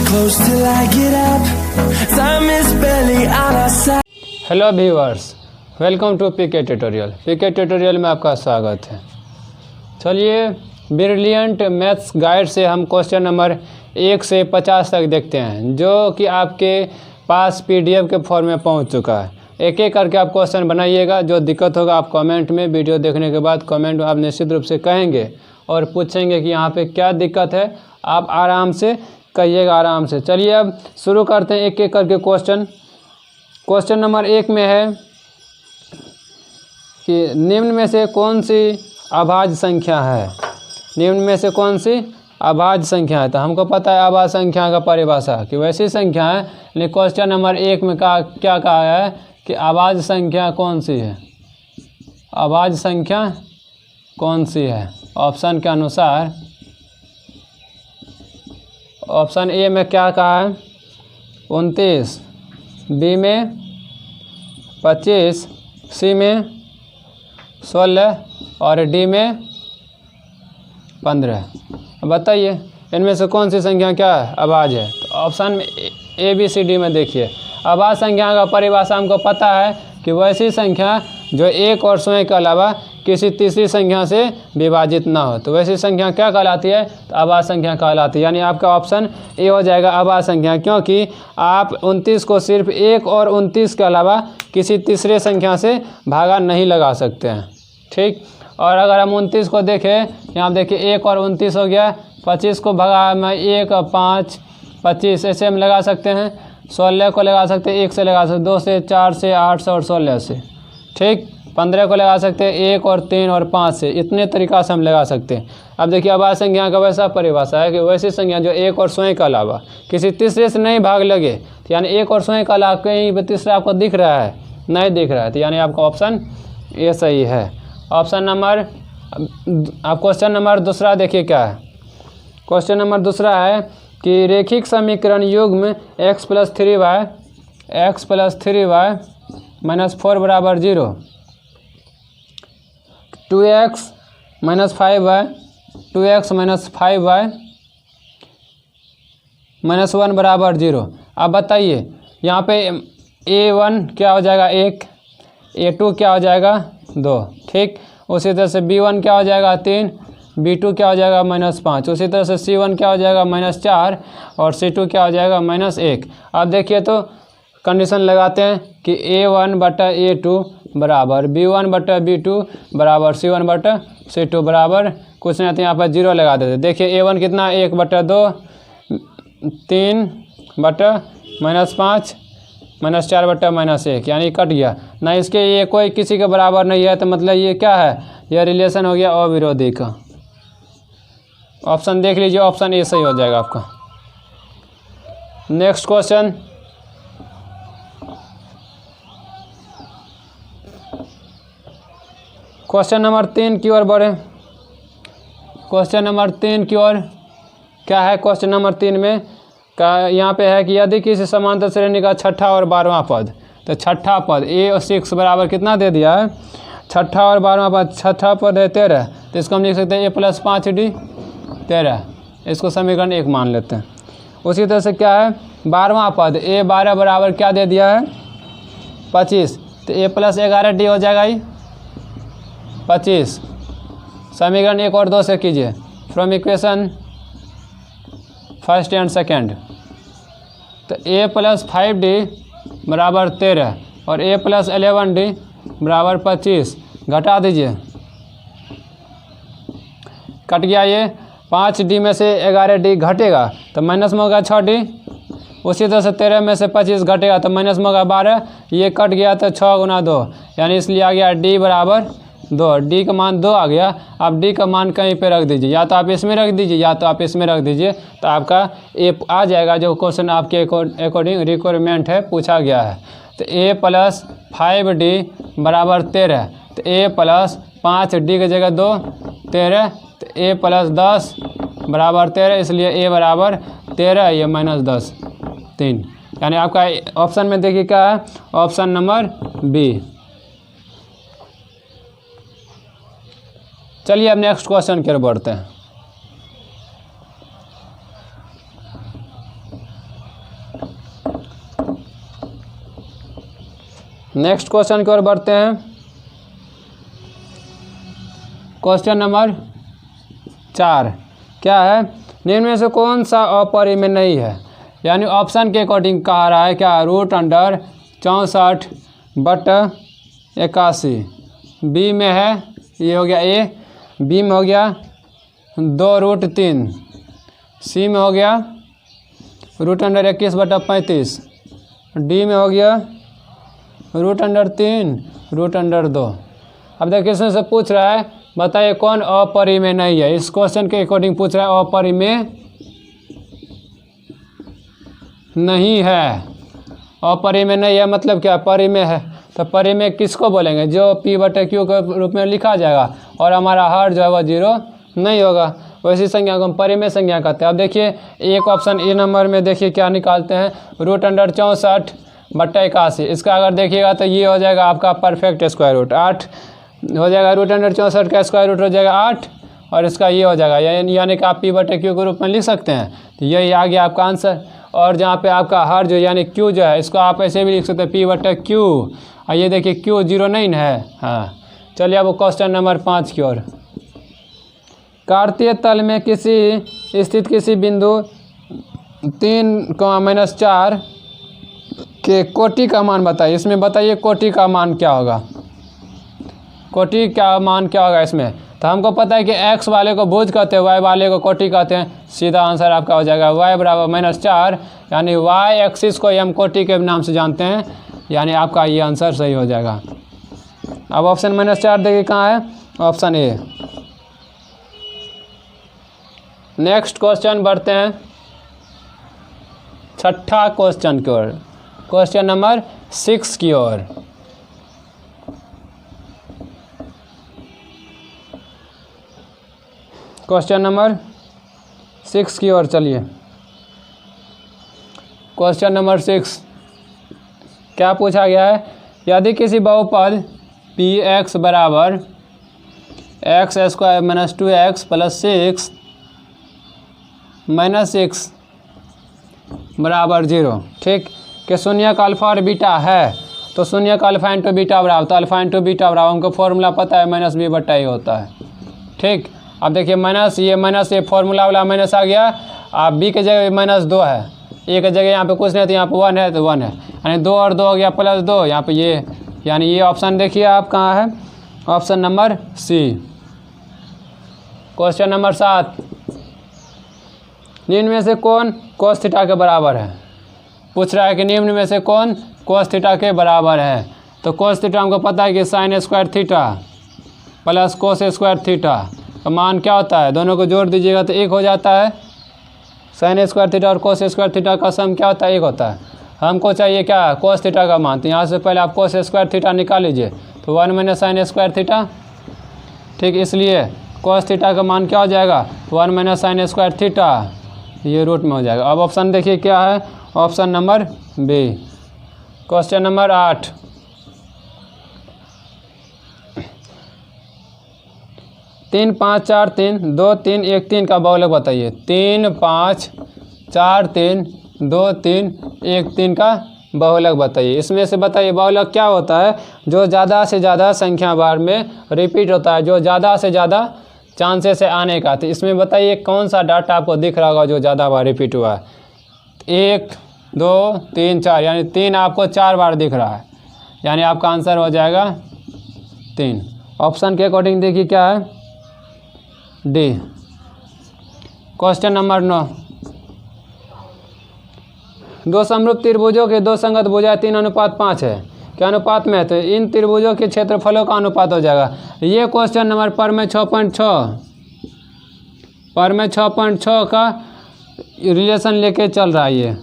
close till I get up. Time is barely on our side. Hello viewers, welcome to PK tutorial. PK tutorial में आपका स्वागत है। चलिए brilliant maths guide से हम question number 1 से 50 तक देखते हैं, जो कि आपके पास पीडीएफ के फॉर्म में पहुंच चुका है। एक एक करके आप क्वेश्चन बनाइएगा। जो दिक्कत होगा आप कमेंट में, वीडियो देखने के बाद कमेंट में आप निश्चित रूप से कहेंगे और पूछेंगे कि यहाँ पे क्या दिक्कत है। आप आराम से कहिएगा, आराम से। चलिए अब शुरू करते हैं एक एक करके क्वेश्चन। क्वेश्चन नंबर 1 में है कि निम्न में से कौन सी अभाज्य संख्या है। निम्न में से कौन सी अभाज्य संख्या है। तो हमको पता है अभाज्य संख्या का परिभाषा कि वैसी संख्या है, लेकिन क्वेश्चन नंबर 1 में क्या कहा है कि अभाज्य संख्या कौन सी है। अभाज्य संख्या कौन सी है। ऑप्शन के अनुसार ऑप्शन ए में क्या कहा है 29, बी में 25, सी में 16 और डी में 15। बताइए इनमें से कौन सी संख्या क्या है अभाज्य है। तो ऑप्शन में ए बी सी डी में देखिए, अभाज्य संख्या का परिभाषा हमको पता है कि वैसी संख्या जो एक और स्वयं के अलावा किसी तीसरी संख्या से विभाजित ना हो। तो वैसी संख्या क्या कहलाती है, तो अभाज्य संख्या कहलाती है। यानी आपका ऑप्शन ए हो जाएगा अभाज्य संख्या, क्योंकि आप 29 को सिर्फ 1 और 29 के अलावा किसी तीसरे संख्या से भागा नहीं लगा सकते हैं। ठीक। और अगर हम 29 को देखें, यहाँ देखिए 1 और 29 हो गया। 25 को भगा में 1, 5, 25 ऐसे हम लगा सकते हैं। 16 को लगा सकते हैं 1 से, लगा सकते 2 से, 4 से, 8 से और 16 से। ठीक। 15 को लगा सकते हैं 1 और 3 और 5 से। इतने तरीक़ा से हम लगा सकते हैं। अब देखिए अभाज्य संख्या का वैसा परिभाषा है कि वैसी संख्या जो एक और स्वयं के अलावा किसी तीसरे से नहीं भाग लगे। तो यानी एक और स्वयं के अलावा कहीं तीसरा आपको दिख रहा है, नहीं दिख रहा है, तो यानी आपका ऑप्शन ये सही है। ऑप्शन नंबर आप क्वेश्चन नंबर दूसरा देखिए क्या है। क्वेश्चन नंबर दूसरा है कि रेखिक समीकरण युग्म x + 3y - 4 = 0, 2x - 5y - 1 = 0। अब बताइए यहाँ पे a1 क्या हो जाएगा 1, a2 क्या हो जाएगा 2। ठीक। उसी तरह से b1 क्या हो जाएगा 3, b2 क्या हो जाएगा -5। उसी तरह से c1 क्या हो जाएगा -4 और c2 क्या हो जाएगा -1। अब देखिए तो कंडीशन लगाते हैं कि a1/a2 बराबर b1/b2 बराबर c1/c2 बराबर कुछ नहीं, तो यहाँ पर 0 लगा देते। देखिए a1 कितना 1/2, 3/-5 -4/-1, यानी कट गया ना। इसके ये कोई किसी के बराबर नहीं है, तो मतलब ये क्या है, यह रिलेशन हो गया अविरोधी का। ऑप्शन देख लीजिए, ऑप्शन ए सही हो जाएगा आपका। नेक्स्ट क्वेश्चन, क्वेश्चन नंबर 3 की ओर बढ़े। क्वेश्चन नंबर 3 की ओर क्या है। क्वेश्चन नंबर 3 में का यहाँ पे है कि यदि किसी समांतर श्रेणी का छठा और 12वां पद, तो छठा पद a और 6 बराबर कितना दे दिया है, छठा और 12वां पद। छठा पद है 13, तो इसको हम लिख सकते हैं a + 5d 13। इसको समीकरण 1 मान लेते हैं। उसी तरह से क्या है 12वां पद a 12 बराबर क्या दे दिया है 25, तो a + 11d हो जाएगा ये 25। समीकरण 1 और 2 से कीजिए from equation first and second. तो a + 5d बराबर 13 और a + 11d बराबर 25 घटा दीजिए, कट गया। ये 5d में से 11d घटेगा तो माइनस में होगा 6d। उसी तरह से 13 में से 25 घटेगा तो माइनस में होगा 12। ये कट गया तो 6 × 2, यानी इसलिए आ गया d बराबर 2। d का मान 2 आ गया। आप d का मान कहीं पे रख दीजिए, या तो आप इसमें रख दीजिए या तो आप इसमें रख दीजिए, तो आपका a आ जाएगा जो क्वेश्चन आपके अकॉर्डिंग रिक्वायरमेंट है पूछा गया है। तो a + 5d बराबर 13, तो a + 5d की जगह 2 13, तो a + 10 बराबर 13, इसलिए a बराबर 13, ये -10 3। यानी आपका ऑप्शन में देखिए क्या है, ऑप्शन नंबर बी। चलिए अब नेक्स्ट क्वेश्चन की ओर बढ़ते हैं। नेक्स्ट क्वेश्चन की ओर बढ़ते हैं। क्वेश्चन नंबर 4 क्या है, निम्न में से कौन सा अपरिमेय नहीं है, यानी ऑप्शन के अकॉर्डिंग कहा रहा है क्या, √64/81 बी में है, ये हो गया ए, बी में हो गया 2√3, सी में हो गया √21/35, डी में हो गया √3/2। अब देखिए इसमें से पूछ रहा है बताइए कौन अपरिमेय नहीं है। इस क्वेश्चन के अकॉर्डिंग पूछ रहा है अपरिमेय नहीं है। अपरिमेय नहीं है मतलब क्या, परिमेय है। तो परिमेय किसको बोलेंगे, जो P/Q के रूप में लिखा जाएगा और हमारा हर जो है वह 0 नहीं होगा, वैसी संख्या को हम परिमेय संख्या कहते हैं। अब देखिए एक ऑप्शन ए नंबर में देखिए क्या निकालते हैं, √64/81। इसका अगर देखिएगा तो ये हो जाएगा आपका परफेक्ट स्क्वायर रूट 8 हो जाएगा, √64 का स्क्वायर रूट हो जाएगा 8 और इसका ये हो जाएगा, यानी कि आप P/Q के रूप में लिख सकते हैं। तो यही आ गया आपका आंसर। और जहाँ पे आपका हर जो यानी Q जो है इसको आप ऐसे भी लिख सकते हैं P/Q, और ये देखिए Q 0 नहीं है। हाँ चलिए अब क्वेश्चन नंबर 5 की ओर। कार्तीय तल में किसी स्थित किसी बिंदु 3, -4 के कोटि का मान बताइए। इसमें बताइए कोटि का मान क्या होगा, कोटि का मान क्या होगा इसमें। तो हमको पता है कि x वाले को भुज कहते हैं, y वाले को कोटि कहते हैं। सीधा आंसर आपका हो जाएगा y = -4, यानी y एक्सिस को हम कोटि के नाम से जानते हैं, यानी आपका ये आंसर सही हो जाएगा। अब ऑप्शन -4 देखिए कहाँ है, ऑप्शन ए। नेक्स्ट क्वेश्चन बढ़ते हैं 6ठा क्वेश्चन की ओर, क्वेश्चन नंबर 6 की ओर। क्वेश्चन नंबर 6 की ओर चलिए। क्वेश्चन नंबर 6 क्या पूछा गया है, यदि किसी बहुपद Px = x² - 2x + 6 - x = 0, ठीक, कि शून्य का अल्फा और बीटा है। तो शून्य का अल्फा इंटू बीटा बराबर, तो अल्फा इंटू बीटा बराबर हमको फॉर्मूला पता है -b/a होता है, ठीक। अब देखिए ये फॉर्मूला वाला माइनस आ गया। आप b के जगह -2 है, a के जगह यहाँ पे कुछ नहीं, तो यहाँ पे 1 है तो 1 है, यानी 2 और 2 हो गया +2, यहाँ पे ये, यानी ये ऑप्शन देखिए आप कहाँ है, option number C. Question number 7, निम्न में से कौन cos थीटा के बराबर है। पूछ रहा है कि निम्न में से कौन cos थीटा के बराबर है। तो cos थीटा हमको पता है कि sin² थीटा + cos² थीटा का मान क्या होता है, दोनों को जोड़ दीजिएगा तो 1 हो जाता है। sin² थीटा और cos² थीटा का सम क्या होता है, 1 होता है। हमको चाहिए क्या, cos थीटा का मान। तो यहाँ से पहले आप cos² थीटा निकाल लीजिए, तो 1 - sin² थीटा, ठीक। इसलिए cos थीटा का मान क्या हो जाएगा, 1 - sin² थीटा, ये रूट में हो जाएगा। अब ऑप्शन देखिए क्या है, option number B. Question number 8, तीन 5 4 3 2 3 1 3 का बहुलक बताइए। 3 5 4 3 2 3 1 3 का बहुलक बताइए। इसमें से बताइए बहुलक क्या होता है, जो ज़्यादा से ज़्यादा संख्या बार में रिपीट होता है, जो ज़्यादा से ज़्यादा चांसेस है आने का। तो इसमें बताइए कौन सा डाटा आपको दिख रहा होगा जो ज़्यादा बार रिपीट हुआ है। 1 2 3 4, यानी 3 आपको 4 बार दिख रहा है, यानी आपका आंसर हो जाएगा 3। ऑप्शन के अकॉर्डिंग देखिए क्या है, डी। क्वेश्चन नंबर 9, दो समरूप त्रिभुजों के दो संगत भुजाएं 3:5 है, क्या अनुपात में है। तो इन त्रिभुजों के क्षेत्रफलों का अनुपात हो जाएगा। ये क्वेश्चन नंबर पर में 6.6 का रिलेशन लेके चल रहा है ये।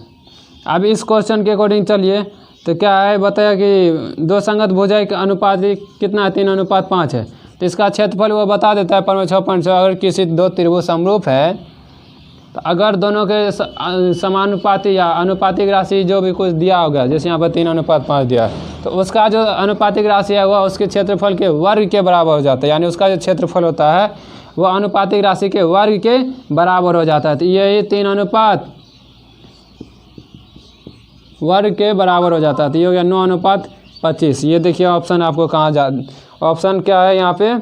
अब इस क्वेश्चन के अकॉर्डिंग चलिए, तो क्या है बताया कि दो संगत भुजाएं का अनुपात कितना है, 3:5 है। तो इसका क्षेत्रफल वो बता देता है पर में 6.6। अगर किसी दो त्रिभुज समरूप है, तो अगर दोनों के समानुपाती या अनुपातिक राशि जो भी कुछ दिया होगा, जैसे यहाँ पर 3:5 दिया है, तो उसका जो अनुपातिक राशि है वह उसके क्षेत्रफल के वर्ग के बराबर हो जाता है। यानी उसका जो क्षेत्रफल होता है वह अनुपातिक राशि के वर्ग के बराबर हो जाता है। तो यही 3:5 वर्ग के बराबर हो जाता है। तो ये हो गया 9:15 25। ये देखिए ऑप्शन आपको कहाँ जा, ऑप्शन क्या है यहाँ पे,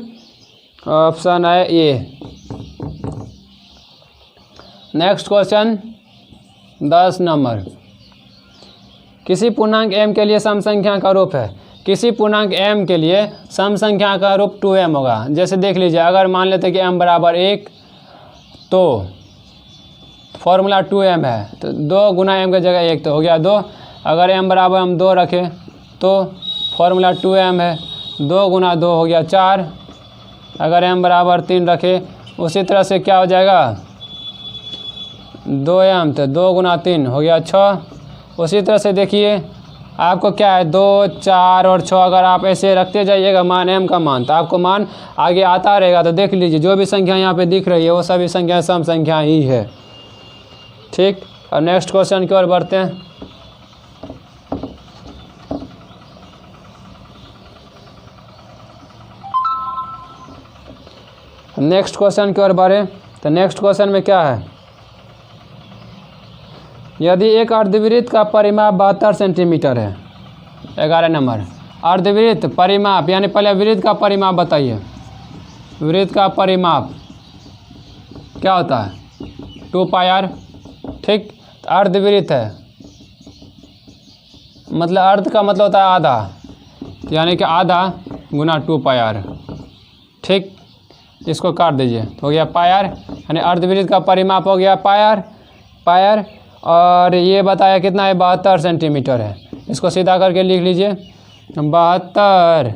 ऑप्शन है ए। नेक्स्ट क्वेश्चन 10 नंबर, किसी पूर्णांक m के लिए सम संख्या का रूप है। किसी पूर्णांक m के लिए सम संख्या का रूप 2m होगा। जैसे देख लीजिए, अगर मान लेते हैं कि m बराबर 1 तो फॉर्मूला 2m है, तो 2 गुना m की जगह 1 तो हो गया 2। अगर m बराबर हम 2 रखें तो फॉर्मूला 2m है, 2 गुना 2 हो गया 4। अगर m बराबर 3 रखें उसी तरह से क्या हो जाएगा 2m, तो 2 गुना 3 हो गया 6। उसी तरह से देखिए आपको क्या है 2, 4 और 6, अगर आप ऐसे रखते जाइएगा मान m का मान, तो आपको मान आगे आता रहेगा। तो देख लीजिए जो भी संख्या यहाँ पे दिख रही है वो सभी संख्या सम संख्या ही है। ठीक, और नेक्स्ट क्वेश्चन की ओर बढ़ते हैं। नेक्स्ट क्वेश्चन की ओर बढ़े तो नेक्स्ट क्वेश्चन में क्या है, यदि एक अर्धवृत्त का परिमाप 72 सेंटीमीटर है। 11 नंबर, अर्धवृत्त परिमाप यानी पहले वृत्त का परिमाप बताइए। वृत्त का परिमाप क्या होता है 2 पाई आर। ठीक, अर्धवृत्त है मतलब अर्ध का मतलब होता है आधा, यानी कि आधा गुना 2 पाई आर। ठीक, इसको काट दीजिए तो हो गया पाई आर, यानी अर्धवृत्त का परिमाप हो गया पाई आर। और ये बताया कितना है 72 सेंटीमीटर है। इसको सीधा करके लिख लीजिए 72।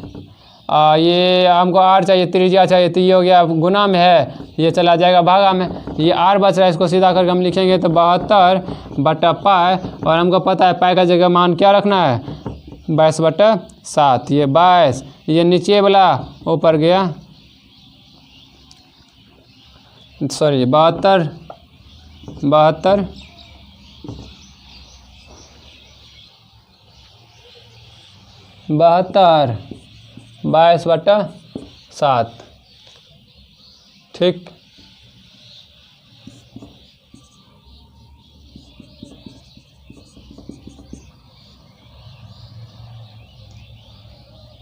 ये हमको आर चाहिए, त्रिज्या चाहिए, तो ये हो गया गुना में है, ये चला जाएगा भागा में, ये आर बच रहा है। इसको सीधा करके हम लिखेंगे तो 72 बटा पाई, और हमको पता है पाई का जगह मान क्या रखना है 22 बटा 7। ये 22, ये नीचे वाला ऊपर गया, सॉरी 72 22 बटा 7। ठीक,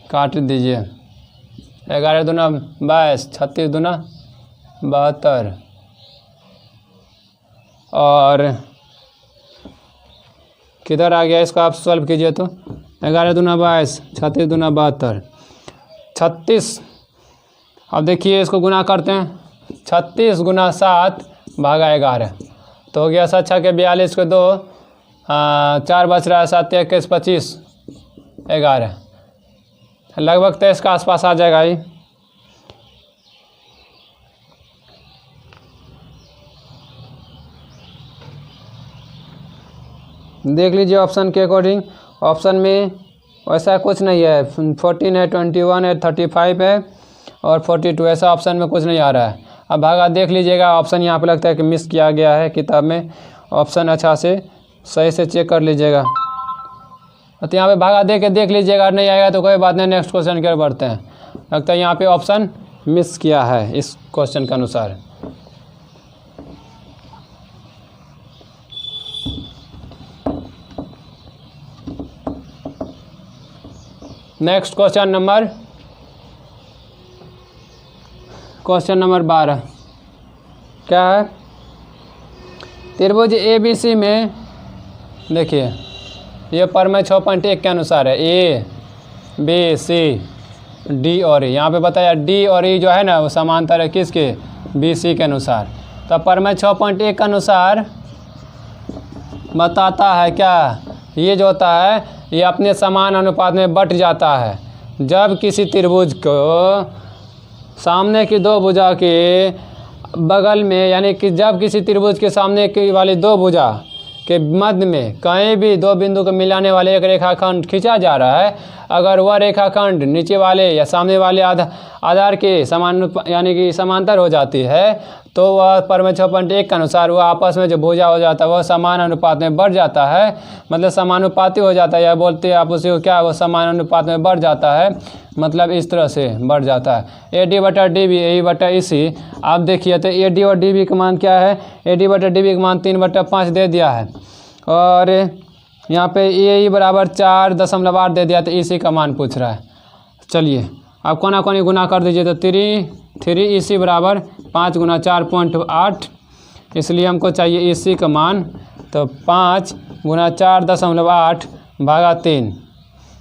काट दीजिए 11 दूना 22, 36 दूना 72, और किधर आ गया इसको आप सॉल्व कीजिए तो 11 दूना 22, 36 दूना 72, 36। अब देखिए इसको गुना करते हैं, 36 गुना 7 भागा 11 तो हो गया 7 छः के 42 के 2, 4 बच रहा है 7 21 25 11, लगभग 23 के आसपास आ जाएगा ही। देख लीजिए ऑप्शन के अकॉर्डिंग, ऑप्शन में वैसा कुछ नहीं है, 14 है, 21 है, 35 है और 42, ऐसा ऑप्शन में कुछ नहीं आ रहा है। अब भागा देख लीजिएगा, ऑप्शन यहाँ पे लगता है कि मिस किया गया है किताब में, ऑप्शन अच्छा से सही से चेक कर लीजिएगा। तो यहाँ पे भागा दे के देख लीजिएगा, नहीं आएगा तो कोई बात नहीं, नेक्स्ट क्वेश्चन की ओर बढ़ते हैं। लगता है यहाँ पे ऑप्शन मिस किया है इस क्वेश्चन के अनुसार। नेक्स्ट क्वेश्चन नंबर 12 क्या है, त्रिभुज ABC में देखिए ये परमेय 6.1 के अनुसार है, A B C D और E। यहाँ पे बताया D और E जो है ना वो समांतर है किसके BC के अनुसार। तो परमेय 6.1 के अनुसार बताता है क्या, ये जो होता है ये अपने समान अनुपात में बट जाता है। जब किसी त्रिभुज को सामने की दो भुजा के बगल में, यानी कि जब किसी त्रिभुज के सामने की वाली दो भुजा के मध्य में कहीं भी दो बिंदु को मिलाने वाले एक रेखाखंड खींचा जा रहा है, अगर वह रेखाखंड नीचे वाले या सामने वाले आधार के समान यानी कि समांतर हो जाती है, तो वह परमेय 6.1 के अनुसार वह आपस में जो भुजा हो जाता है वह समान अनुपात में बढ़ जाता है, मतलब समानुपाती हो जाता है, या बोलते हैं आप उसी को क्या, वो समान अनुपात में बढ़ जाता है, मतलब इस तरह से बढ़ जाता है। AD बटा DB AE बटा EC। आप देखिए तो AD और DB का मान क्या है, AD बटा DB का मान 3/5 दे दिया है, और यहाँ पे ए बराबर 4.8 दे दिया तो इसी का मान पूछ रहा है। चलिए अब कोना कोनी गुना कर दीजिए तो 3 इसी बराबर 5 गुना 4.8, इसलिए हमको चाहिए इसी का मान। तो 5 गुना 4.8 भागा 3,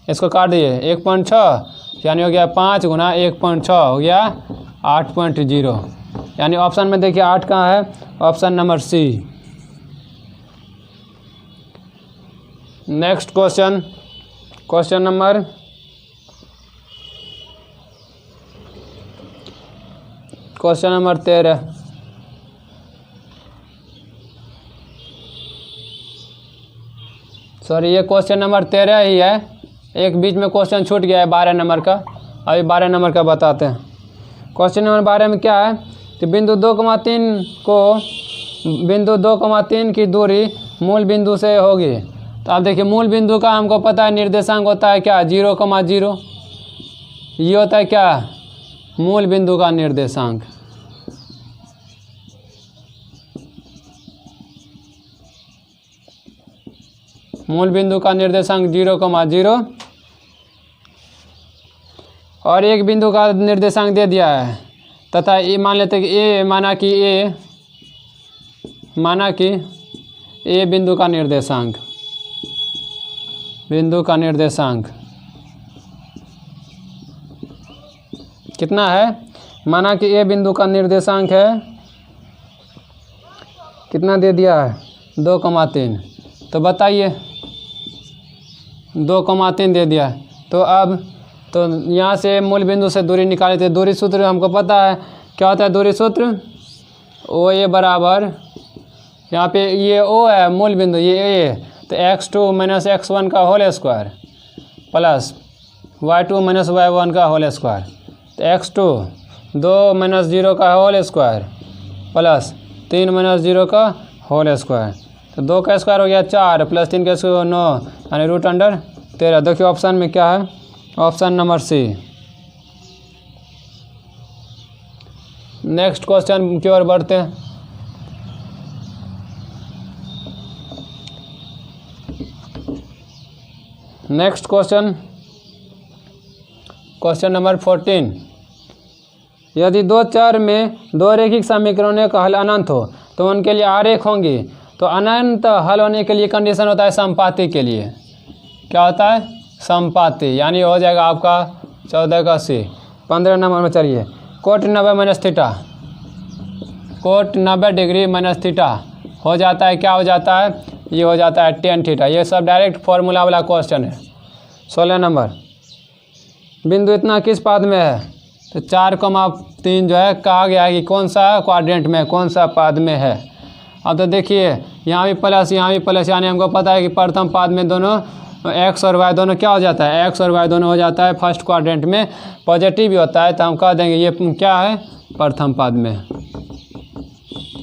इसको काट दिए 1.6, यानी हो गया 5 गुना 1.6 हो गया 8.0, यानी ऑप्शन में देखिए 8 कहाँ है, option number C. Next question, question number 13। Sorry ये क्वेश्चन नंबर 13 ही है, एक बीच में क्वेश्चन छूट गया है 12 नंबर का, अभी 12 नंबर का बताते हैं। क्वेश्चन नंबर 12 में क्या है कि बिंदु 2,3 को बिंदु 2,3 की दूरी मूल बिंदु से होगी। तो आप देखिए मूल बिंदु का हमको पता है निर्देशांक होता है क्या, 0,0। ये होता है क्या, मूल बिंदु का निर्देशांक। मूल बिंदु का निर्देशांक 0,0 और एक बिंदु का निर्देशांक दे दिया है, तथा ये मान लेते हैं कि ए माना कि ए बिंदु का निर्देशांक कितना है, माना कि ए बिंदु का निर्देशांक है कितना दे दिया है 2,3। तो बताइए 2,3 दे दिया है, तो अब तो यहाँ से मूल बिंदु से दूरी निकाले थे। दूरी सूत्र हमको पता है क्या होता है, दूरी सूत्र ओ ए बराबर, यहाँ पे ये ओ है मूल बिंदु, ये ए, तो x2 माइनस x1 का whole square plus y2 minus y1 का होल स्क्वायर। तो x2 2 माइनस 0 का होल स्क्वायर प्लस 3 माइनस 0 का होल स्क्वायर। तो 2 का स्क्वायर हो गया 4 प्लस 3 का स्क्वायर 9, यानी √13। देखिए ऑप्शन में क्या है, option number C. Next question की ओर बढ़ते हैं। Next question, question number 14। यदि दो चर में दो रैखिक समीकरणों का हल अनंत हो तो उनके लिए आरेख होंगी। तो अनंत हल होने के लिए कंडीशन होता है समपाती के लिए, क्या होता है, समपाती, यानी हो जाएगा आपका 14 का सी। 15 नंबर में चलिए, cot 90 minus theta, cot 90 degree minus theta हो जाता है, क्या हो जाता है, ये हो जाता है tan थीटा। ये सब डायरेक्ट फॉर्मूला वाला क्वेश्चन है। 16 नंबर, बिंदु इतना किस पाद में है, तो 4,3 जो है कहा गया है कि कौन सा क्वाड्रेंट में, कौन सा पाद में है। अब तो देखिए यहाँ भी प्लस यहाँ भी प्लस, यानी हमको पता है कि प्रथम पाद में दोनों x और y दोनों क्या हो जाता है, x और y दोनों हो जाता है फर्स्ट क्वाड्रेंट में, पॉजिटिव भी होता है, तो हम कह देंगे ये क्या है, प्रथम पाद में।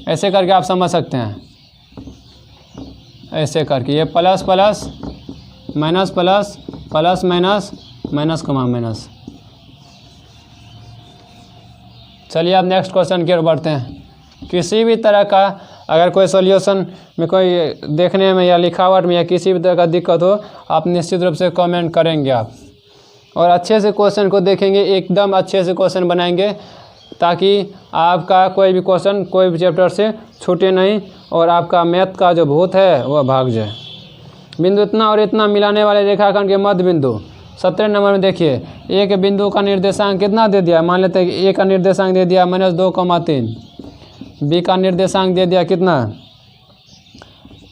ऐसे करके आप समझ सकते हैं, ऐसे करके ये plus plus minus plus plus minus minus comma minus. चलिए अब नेक्स्ट क्वेश्चन की ओर बढ़ते हैं। किसी भी तरह का अगर कोई सॉल्यूशन में कोई देखने में या लिखावट में या किसी भी तरह का दिक्कत हो, आप निश्चित रूप से कमेंट करेंगे आप, और अच्छे से क्वेश्चन को देखेंगे, एकदम अच्छे से क्वेश्चन बनाएंगे, ताकि आपका कोई भी क्वेश्चन कोई भी चैप्टर से छूटे नहीं और आपका मैथ का जो भूत है वह भाग जाए। बिंदु इतना और इतना मिलाने वाले रेखाखंड के मध्य बिंदु। 17 नंबर में देखिए, ए के बिंदु का निर्देशांक कितना दे दिया, मान लेते हैं कि ए का निर्देशांक दे दिया -2,3, बी का निर्देशांक दे दिया कितना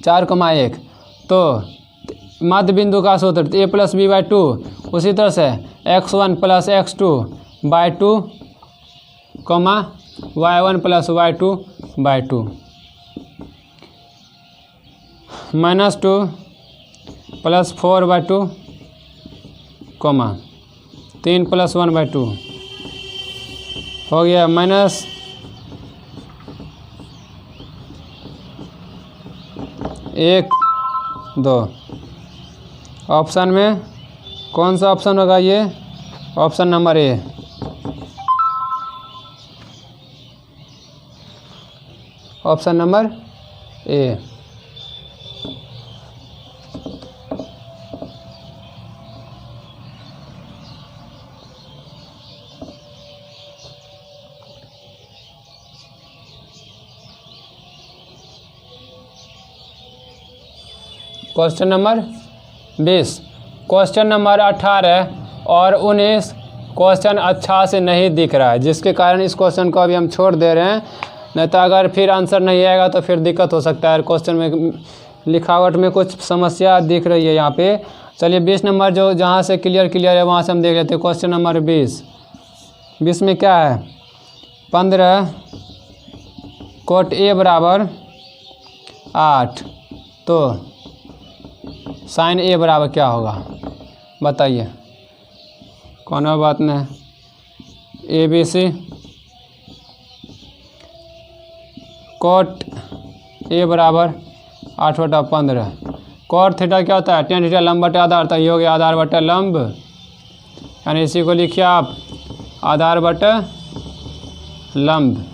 4,1। तो मध्य बिंदु का सूत्र a + b/2, उसी तरह से x1 + x2/2, y1 + y2/2, -2 + 4/2, 3 + 1/2 हो गया -1, 2। ऑप्शन में कौन सा ऑप्शन होगा, ये ऑप्शन नंबर ए। ऑप्शन नंबर ए। Question number 20। क्वेश्चन नंबर 18 और 19 क्वेश्चन अच्छा से नहीं दिख रहा है, जिसके कारण इस क्वेश्चन को अभी हम छोड़ दे रहे हैं, नहीं तो अगर फिर आंसर नहीं आएगा तो फिर दिक्कत हो सकता है। क्वेश्चन में लिखावट में कुछ समस्या दिख रही है यहाँ पे। चलिए 20 नंबर जो जहाँ से क्लियर है वहाँ से हम देख लेते हैं। क्वेश्चन नंबर 20 में क्या है, 15 कोट ए बराबर 8, तो साइन ए बराबर क्या होगा बताइए। कोनो बात नहीं, ABC कोट ए बराबर 8/15। कोट थीटा क्या होता है, tan थीटा लंब बटे आधार, तो ये हो गया आधार बटे लंब, यानी इसी को लिखिए आप आधार बटे लंब।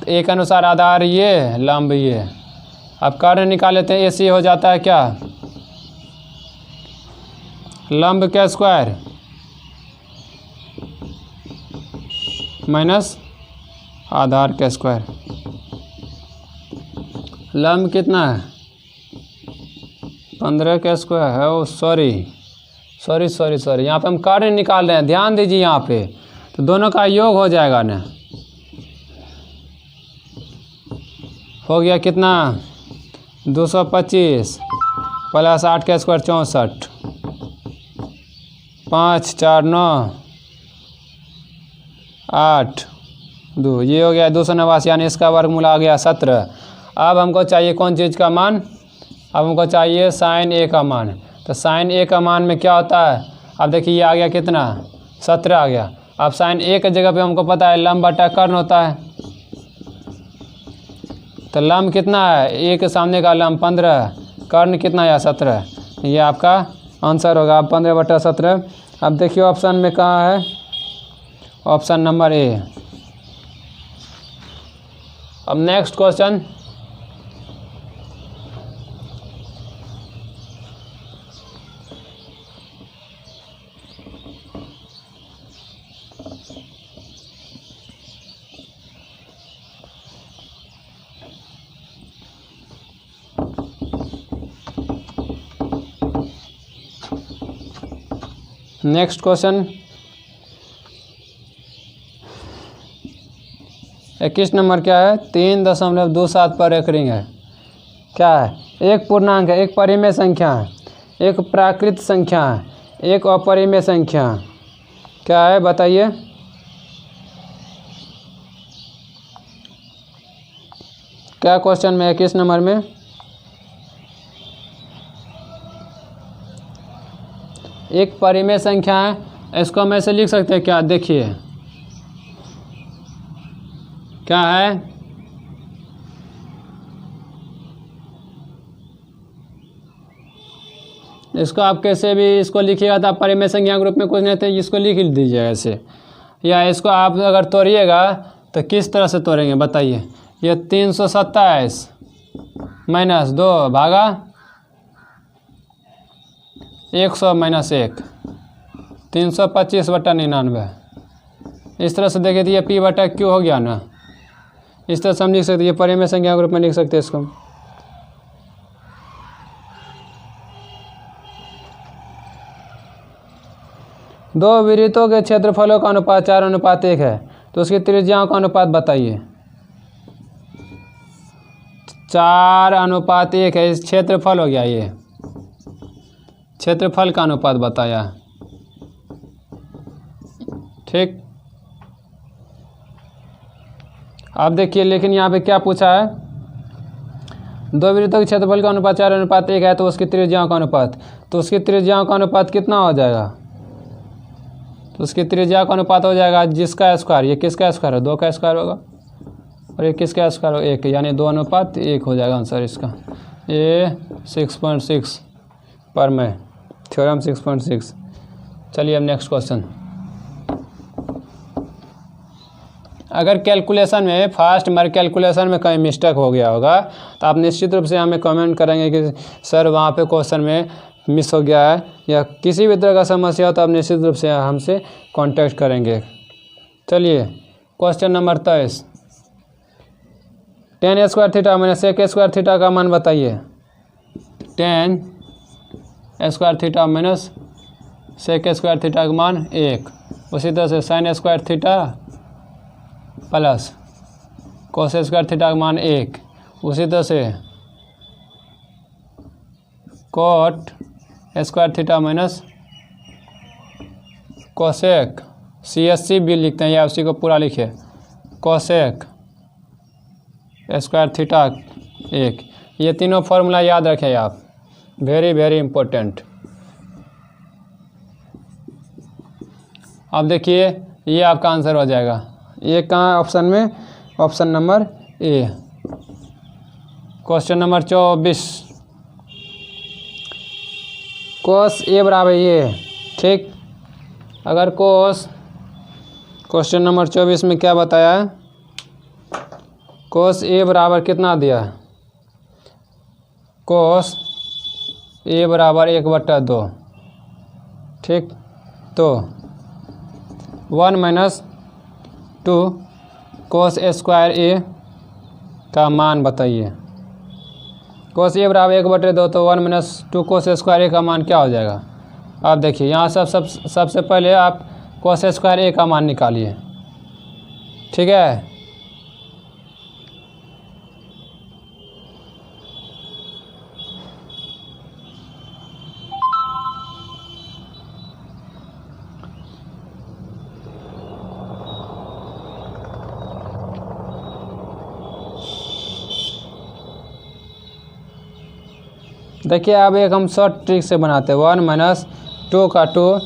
ए के अनुसार आधार ये, लंब ये। अब कर्ण निकाल लेते हैं, AC हो जाता है क्या, लंब के स्क्वायर माइनस आधार के स्क्वायर। लंब कितना है, 15 का स्क्वायर है। ओ सॉरी, यहाँ पे हम कर्ण निकाल रहे हैं, ध्यान दीजिए यहाँ पे, तो दोनों का योग हो जाएगा ना। हो गया कितना, 225 प्लस 8 का स्क्वायर 64, 5 4 9 8 2, ये हो गया 289, यानी इसका वर्गमूल आ गया 17। अब हमको चाहिए कौन चीज़ का मान, अब हमको चाहिए साइन ए का मान। तो साइन ए का मान में क्या होता है, अब देखिए ये आ गया कितना, 17 आ गया। अब साइन ए के जगह पे हमको पता है लंब बटा कर्ण होता है, तो लंब कितना है, ए के सामने का लंब 15, कर्ण कितना है 17, ये आपका आंसर होगा 15/17। अब देखिए ऑप्शन में कहाँ है, ऑप्शन नंबर ए। अब next question, next question 21 number क्या है, 3.27 पर एक रिंग है। क्या है, एक पूर्णांक है, एक परिमेय संख्या है, एक प्राकृत संख्या है, एक अपरिमेय संख्या है। क्या है बताइए। क्या क्वेश्चन में 21 नंबर में एक परिमेय संख्या है, इसको हम ऐसे लिख सकते हैं क्या, देखिए क्या है, इसको आप कैसे भी इसको लिखिएगा तो आप परिमेय संख्या के रूप में कुछ नहीं थे, इसको लिख दीजिएगा ऐसे, या इसको आप अगर तोड़िएगा तो किस तरह से तोड़ेंगे बताइए। ये 327 माइनस 2 भागा 100 माइनस 1, 325/99। इस तरह से देखिए तो ये P/Q हो गया ना, इस तरह से हम लिख सकते हैं, ये परिमेय संख्या के रूप में लिख सकते हैं इसको। दो वृत्तों के क्षेत्रफलों का अनुपात 4:1 है, तो उसकी त्रिज्याओं का अनुपात बताइए। 4:1 है, इस क्षेत्रफल हो गया, ये क्षेत्रफल का अनुपात बताया, ठीक। अब देखिए लेकिन यहाँ पे क्या पूछा है, दो वृत्तों के क्षेत्रफल का अनुपात 4:1 है, तो उसकी त्रिज्याओं का अनुपात, तो उसकी त्रिज्याओं का अनुपात कितना हो जाएगा, तो उसकी त्रिज्या का अनुपात हो जाएगा जिसका स्क्वायर, ये किसका स्क्वायर है, 2 का स्क्वायर होगा, और ये किसका स्क्वायर होगा, 1, यानी 2:1 हो जाएगा आंसर इसका। ये 6.6 पर में थ्योरम 6.6। चलिए अब नेक्स्ट क्वेश्चन। अगर कैलकुलेशन में फर्स्ट हमारे कैलकुलेशन में कहीं मिस्टेक हो गया होगा तो आप निश्चित रूप से हमें कमेंट करेंगे कि सर वहाँ पे क्वेश्चन में मिस हो गया है, या किसी भी तरह का समस्या हो तो आप निश्चित रूप से हमसे कांटेक्ट करेंगे। चलिए question number 23, tan² theta minus sec² theta का मान बताइए। Tan square theta minus sec square theta का मान 1। उसी तरह से sine square theta plus cos square theta का मान 1। उसी तरह से cot square theta minus cosec CSC भी लिखते हैं या उसी को पूरा लिखे कोसेक स्क्वायर थीटा 1। ये तीनों फॉर्मूला याद रखें आप, वेरी वेरी इम्पोर्टेंट। अब देखिए ये आपका आंसर हो जाएगा। ये कहाँ ऑप्शन में? ऑप्शन नंबर ए। क्वेश्चन नंबर 24, कोस ए बराबर ये, ठीक। अगर कोस, क्वेश्चन नंबर 24 में क्या बताया है? कोस ए बराबर कितना दिया है? कोस ए बराबर 1/2, ठीक। तो 1 - 2 कोस स्क्वायर ए का मान बताइए। कोस ए बराबर 1/2, तो 1 - 2 कोस स्क्वायर ए का मान क्या हो जाएगा? आप देखिए यहाँ सबसे पहले आप कोस स्क्वायर ए का मान निकालिए, ठीक है। देखिए अब एक हम शॉर्ट ट्रिक से बनाते हैं। 1 - 2 का 2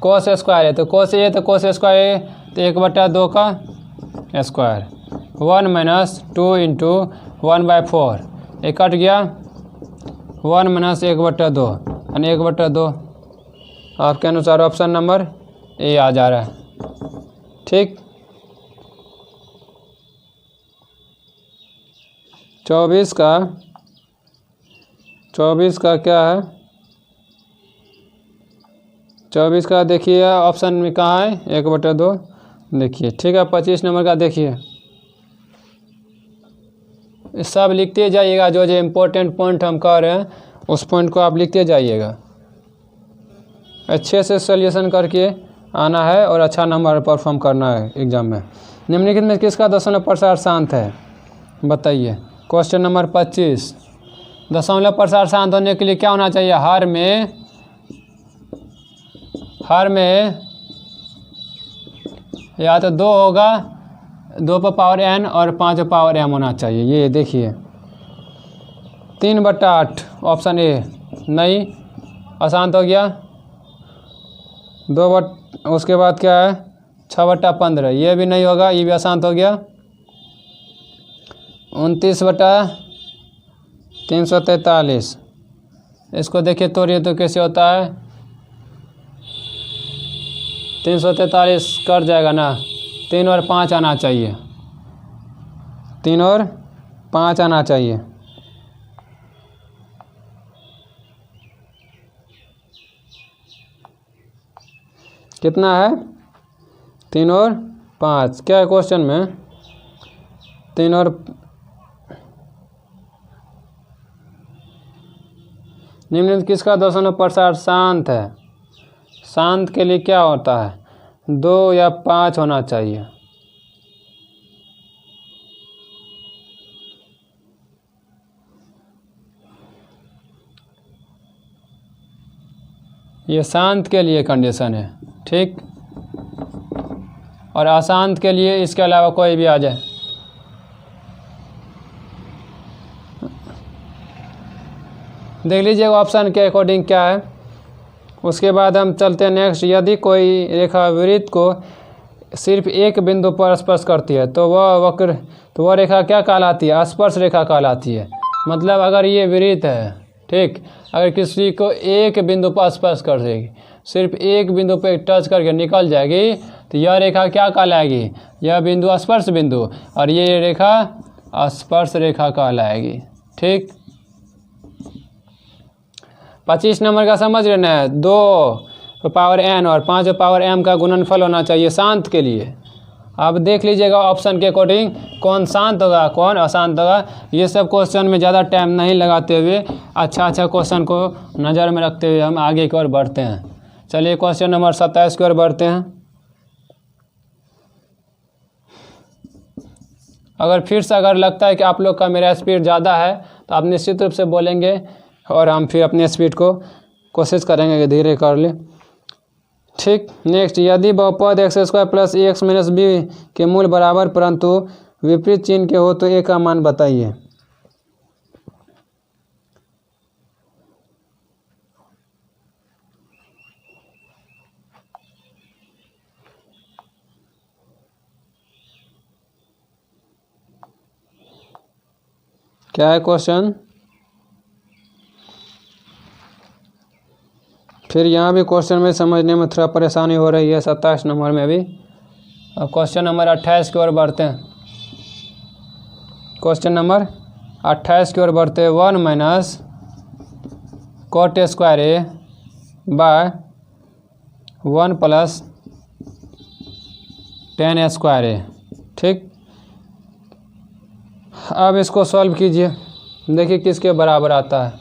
कोस स्क्वायर है, तो कोस ए तो कोस स्क्वायर ए, तो 1/2 का स्क्वायर। 1 - 2 × 1/4, ये कट गया। 1 - 1/2 यानी 1/2। आपके अनुसार ऑप्शन नंबर ए आ जा रहा है, ठीक। 24 का क्या है? 24 का देखिए ऑप्शन में कहाँ है? 1/2 देखिए, ठीक है। 25 नंबर का देखिए, सब लिखते जाइएगा। जो जो इम्पोर्टेंट पॉइंट हम कह रहे हैं उस पॉइंट को आप लिखते जाइएगा। अच्छे से सॉल्यूशन करके आना है और अच्छा नंबर परफॉर्म करना है एग्जाम में। निम्नलिखित में किसका दशमलव प्रसार शांत है? बताइए। क्वेश्चन नंबर 25, दशमलव प्रसार शांत होने के लिए क्या होना चाहिए? हर में या तो 2 होगा, 2 पर पावर n और 5 पर पावर m होना चाहिए। ये देखिए 3/8 ऑप्शन ए नहीं, अशांत हो गया। 2 उसके बाद क्या है? 6/15, ये भी नहीं होगा, ये भी अशांत हो गया। 29/343, इसको देखिए तोड़िए तो कैसे होता है? 343 कट जाएगा ना, 3 और 5 आना चाहिए, 3 और 5 आना चाहिए। कितना है? 3 और 5। क्या है क्वेश्चन में? 3 और निम्नलिखित किसका दशमलव प्रसार शांत है? शांत के लिए क्या होता है? 2 या 5 होना चाहिए। ये शांत के लिए कंडीशन है, ठीक। और अशांत के लिए इसके अलावा कोई भी आ जाए। देख लीजिए ऑप्शन के अकॉर्डिंग क्या है। उसके बाद हम चलते हैं नेक्स्ट। यदि कोई रेखा वृत्त को सिर्फ एक बिंदु पर स्पर्श करती है तो वह रेखा क्या कहलाती है? स्पर्श रेखा कहलाती है। मतलब अगर ये वृत्त है, ठीक, अगर किसी को एक बिंदु पर स्पर्श कर देगी, सिर्फ एक बिंदु पर टच करके निकल जाएगी, तो यह रेखा क्या कहलाएगी? यह बिंदु स्पर्श बिंदु, और ये रेखा स्पर्श रेखा कहलाएगी, ठीक। 25 नंबर का समझ लेना है। 2 पावर n और 5 पावर m का गुणनफल होना चाहिए शांत के लिए। अब देख लीजिएगा ऑप्शन के अकॉर्डिंग कौन शांत होगा कौन अशांत होगा। ये सब क्वेश्चन में ज़्यादा टाइम नहीं लगाते हुए अच्छा क्वेश्चन को नज़र में रखते हुए हम आगे की ओर बढ़ते हैं। चलिए क्वेश्चन नंबर 27 की ओर बढ़ते हैं। अगर फिर से अगर लगता है कि आप लोग का मेरा स्पीड ज़्यादा है तो आप निश्चित रूप से बोलेंगे और हम फिर अपने स्पीड को कोशिश करेंगे कि धीरे कर ले। ठीक, नेक्स्ट, यदि बहुपद x² plus ax minus b के मूल बराबर परंतु विपरीत चिन्ह के हो तो a का मान बताइए। क्या है क्वेश्चन? फिर यहाँ भी क्वेश्चन में समझने में थोड़ा परेशानी हो रही है 27 नंबर में भी। अब क्वेश्चन नंबर 28 की ओर बढ़ते हैं। क्वेश्चन नंबर 28 की ओर बढ़ते हैं। 1 minus cot square A bye 1 plus tan square ए। ठीक, अब इसको सॉल्व कीजिए, देखिए किसके बराबर आता है।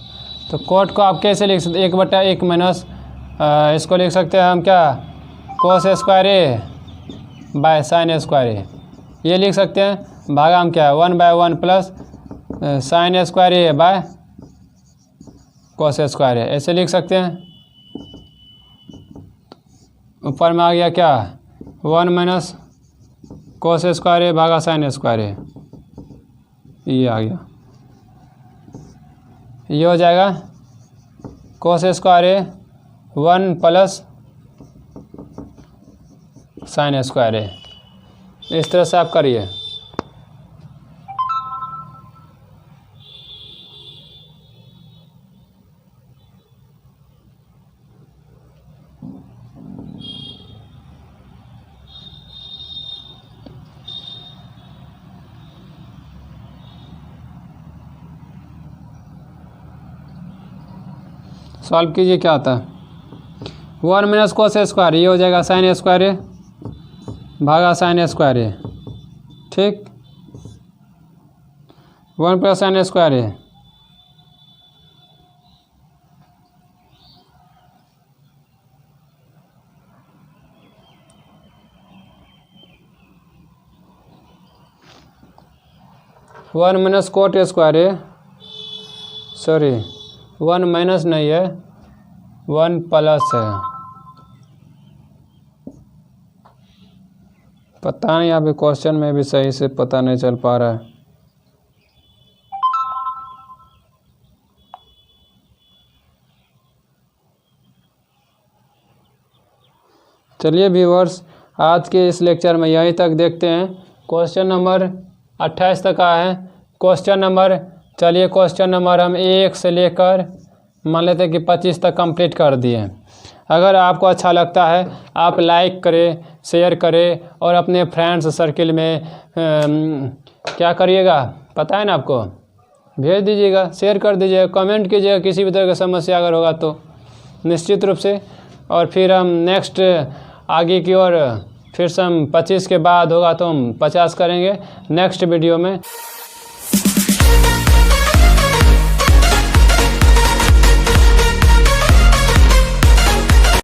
तो कोट को आप कैसे लिख सकते हैं? 1/1 माइनस इसको लिख सकते हैं हम क्या, cos square A by sine square A, ये लिख सकते हैं। भागा हम क्या, 1/1 plus sine square A by cos square A, ऐसे लिख सकते हैं। ऊपर में आ गया क्या, 1 माइनस कोस स्क्वायर ए भागा साइन स्क्वायर ए, ये आ गया। ये हो जाएगा कोस स्क्वायर ए 1 प्लस साइन स्क्वायर ए। इस तरह से आप करिए। सॉल्व कीजिए, क्या आता है। 1 माइनस कोस स्क्वायर, ये हो जाएगा साइन स्क्वायर ए भागा साइन स्क्वायर ए। ठीक, 1 प्लस साइन स्क्वायर ए, वन माइनस कोट स्क्वायर ए, सॉरी 1 माइनस नहीं है 1 प्लस है। पता नहीं, यहाँ पे क्वेश्चन में भी सही से पता नहीं चल पा रहा है। चलिए व्यूअर्स, आज के इस लेक्चर में यहीं तक देखते हैं। क्वेश्चन नंबर 28 तक आया है। क्वेश्चन नंबर, चलिए क्वेश्चन नंबर हम 1 से लेकर मान लेते हैं कि 25 तक कंप्लीट कर दिए। अगर आपको अच्छा लगता है आप लाइक करें, शेयर करें और अपने फ्रेंड्स सर्किल में क्या करिएगा पता है ना आपको, भेज दीजिएगा, शेयर कर दीजिएगा, कमेंट कीजिएगा किसी भी तरह की समस्या अगर होगा तो निश्चित रूप से। और फिर हम नेक्स्ट आगे की ओर फिर से हम 25 के बाद होगा तो हम 50 करेंगे नेक्स्ट वीडियो में।